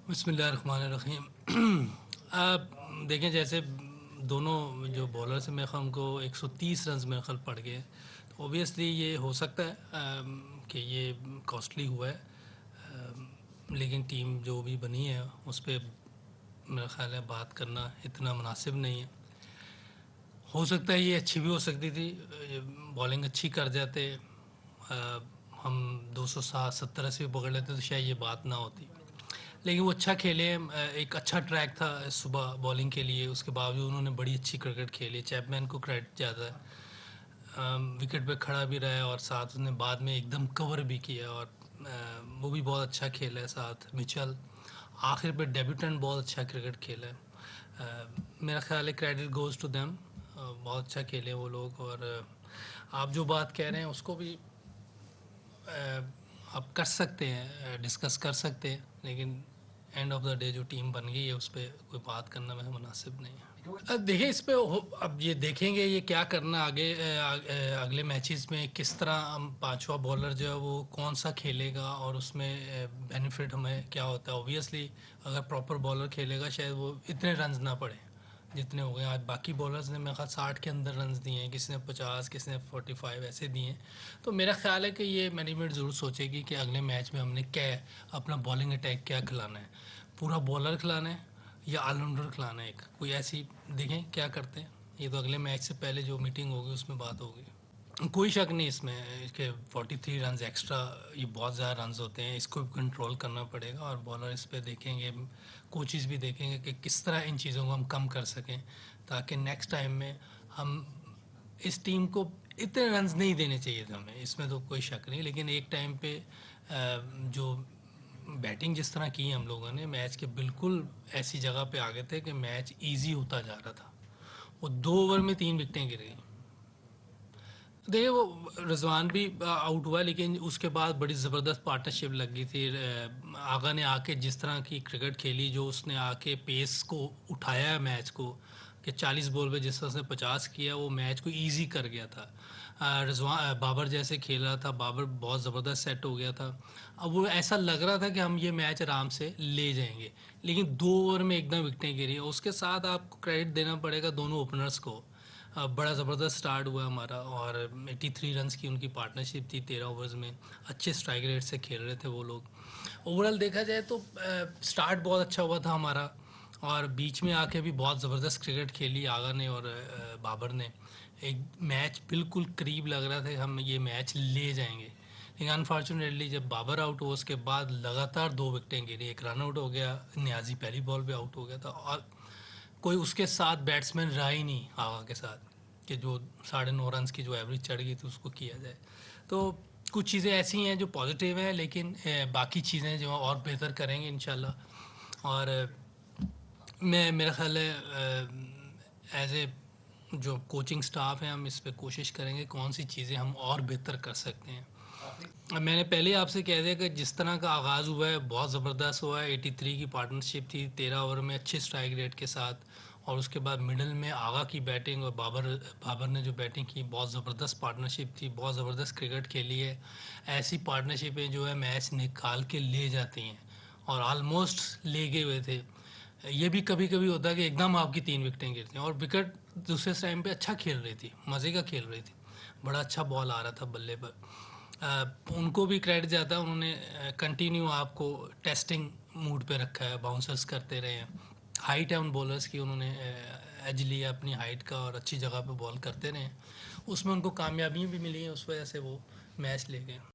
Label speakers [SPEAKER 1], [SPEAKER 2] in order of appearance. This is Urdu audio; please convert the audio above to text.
[SPEAKER 1] بسم اللہ الرحمن الرحیم۔ آپ دیکھیں جیسے دونوں جو بالر سے میرے خیال ان کو 130 رنز میرے خیال پڑ گئے، تو اوبیسلی یہ ہو سکتا ہے کہ یہ کاسٹلی ہوا ہے، لیکن ٹیم جو بھی بنی ہے اس پہ میرا خیال ہے بات کرنا اتنا مناسب نہیں ہے۔ ہو سکتا ہے یہ اچھی بھی ہو سکتی تھی، بالنگ اچھی کر جاتے، ہم 270 بھی پکڑ لیتے تو شاید یہ بات نہ ہوتی، لیکن وہ اچھا کھیلے۔ ایک اچھا ٹریک تھا صبح بالنگ کے لیے، اس کے باوجود انہوں نے بڑی اچھی کرکٹ کھیلی۔ چیپمین کو کریڈٹ زیادہ ہے، وکٹ پہ کھڑا بھی رہا ہے اور ساتھ اس نے بعد میں ایک دم کور بھی کیا، اور وہ بھی بہت اچھا کھیلا ہے۔ ساتھ مچل آخر پہ ڈیبیوٹنٹ بہت اچھا کرکٹ کھیلا ہے۔ میرا خیال ہے کریڈٹ گوز ٹو دیم، بہت اچھا کھیلے وہ لوگ۔ اور آپ جو بات کہہ رہے ہیں اس کو بھی آپ کر سکتے ہیں، ڈسکس کر سکتے ہیں، لیکن اینڈ آف دا ڈے جو ٹیم بن گئی ہے اس پہ کوئی بات کرنا میں مناسب نہیں ہے۔ دیکھیں اس پہ اب یہ دیکھیں گے یہ کیا کرنا آگے، اگلے میچز میں کس طرح ہم پانچواں بولر جو ہے وہ کون سا کھیلے گا اور اس میں بینیفٹ ہمیں کیا ہوتا ہے۔ اوبیسلی اگر پراپر بولر کھیلے گا شاید وہ اتنے رنز نہ پڑے جتنے ہو گئے آج۔ باقی بولرز نے میرے خیال 60 کے اندر رنز دیے ہیں، کسی نے 50، کسی نے 45 ایسے دیے ہیں۔ تو میرا خیال ہے کہ یہ مینجمنٹ ضرور سوچے گی کہ اگلے میچ میں ہم نے کیا اپنا بالنگ اٹیک کیا کھلانا ہے، پورا بالر کھلانا ہے یا آل راؤنڈر کھلانا ہے ایک کوئی ایسی، دیکھیں کیا کرتے ہیں۔ یہ تو اگلے میچ سے پہلے جو میٹنگ ہوگی اس میں بات ہوگی۔ کوئی شک نہیں اس میں کہ 43 رنز ایکسٹرا یہ بہت زیادہ رنز ہوتے ہیں، اس کو بھی کنٹرول کرنا پڑے گا، اور بالر اس پہ دیکھیں گے، کوچز بھی دیکھیں گے کہ کس طرح ان چیزوں کو ہم کم کر سکیں تاکہ نیکسٹ ٹائم میں ہم اس ٹیم کو اتنے رنز نہیں دینے چاہیے تھے ہمیں، اس میں تو کوئی شک نہیں، لیکن ایک ٹائم پہ جو بیٹنگ جس طرح کی ہم لوگوں نے میچ کے بالکل ایسی جگہ پہ آ گئے تھے کہ میچ ایزی ہوتا جا رہا تھا، وہ 2 اوور میں 3 وکٹیں گر گئیں۔ دیکھیں وہ رضوان بھی آؤٹ ہوا، لیکن اس کے بعد بڑی زبردست پارٹنرشپ لگ گئی تھی۔ آغا نے آ کے جس طرح کی کرکٹ کھیلی، جو اس نے آ کے پیس کو اٹھایا ہے میچ کو، کہ 40 بال پہ جس طرح سے 50 کیا وہ میچ کو ایزی کر گیا تھا۔ رضوان بابر جیسے کھیل رہا تھا، بابر بہت زبردست سیٹ ہو گیا تھا، اب وہ ایسا لگ رہا تھا کہ ہم یہ میچ آرام سے لے جائیں گے، لیکن 2 اوور میں ایک دم وکٹیں گری۔ اس کے ساتھ آپ کو کریڈٹ دینا پڑے گا دونوں اوپنرز کو، بڑا زبردست سٹارٹ ہوا ہمارا، اور 83 رنز کی ان کی پارٹنرشپ تھی 13 اوورز میں، اچھے اسٹرائک ریٹ سے کھیل رہے تھے وہ لوگ۔ اوورال دیکھا جائے تو سٹارٹ بہت اچھا ہوا تھا ہمارا، اور بیچ میں آ کے بھی بہت زبردست کرکٹ کھیلی آغا نے اور بابر نے۔ ایک میچ بالکل قریب لگ رہا تھا کہ ہم یہ میچ لے جائیں گے، لیکن انفارچونیٹلی جب بابر آؤٹ ہوا اس کے بعد لگاتار 2 وکٹیں گری، ایک رن آؤٹ ہو گیا، نیازی پہلی بال پہ آؤٹ ہو گیا تھا، اور کوئی اس کے ساتھ بیٹسمین رہا ہی نہیں آغا کے ساتھ کہ جو 9.5 رنز کی جو ایوریج چڑھ گئی تھی اس کو کیا جائے۔ تو کچھ چیزیں ایسی ہیں جو پازیٹیو ہیں، لیکن باقی چیزیں جو اور بہتر کریں گے انشاءاللہ۔ اور میرا خیال ہے ایز اے جو کوچنگ سٹاف ہے ہم اس پہ کوشش کریں گے کون سی چیزیں ہم اور بہتر کر سکتے ہیں۔ میں نے پہلے آپ سے کہہ دیا کہ جس طرح کا آغاز ہوا ہے بہت زبردست ہوا ہے، 83 کی پارٹنرشپ تھی 13 اوور میں اچھے اسٹرائک ریٹ کے ساتھ، اور اس کے بعد مڈل میں آغا کی بیٹنگ اور بابر نے جو بیٹنگ کی بہت زبردست پارٹنرشپ تھی، بہت زبردست کرکٹ کھیلی ہے۔ ایسی پارٹنرشپیں جو ہے میچ نکال کے لے جاتی ہیں، اور آلموسٹ لے گئے ہوئے تھے۔ یہ بھی کبھی کبھی ہوتا ہے کہ ایک دم آپ کی 3 وکٹیں گرتی ہیں، اور وکٹ دوسرے ٹائم پہ اچھا کھیل رہی تھی، مزے کا کھیل رہی تھی، بڑا اچھا بال آ رہا تھا بلے پر۔ ان کو بھی کریڈٹ جاتا ہے، انہوں نے کنٹینیو آپ کو ٹیسٹنگ موڈ پہ رکھا ہے، باؤنسرز کرتے رہے ہیں۔ ہائٹ ہے ان بولرز کی، انہوں نے ایج لیا اپنی ہائٹ کا اور اچھی جگہ پہ بال کرتے رہے ہیں، اس میں ان کو کامیابیاں بھی ملی ہیں، اس وجہ سے وہ میچ لے گئے۔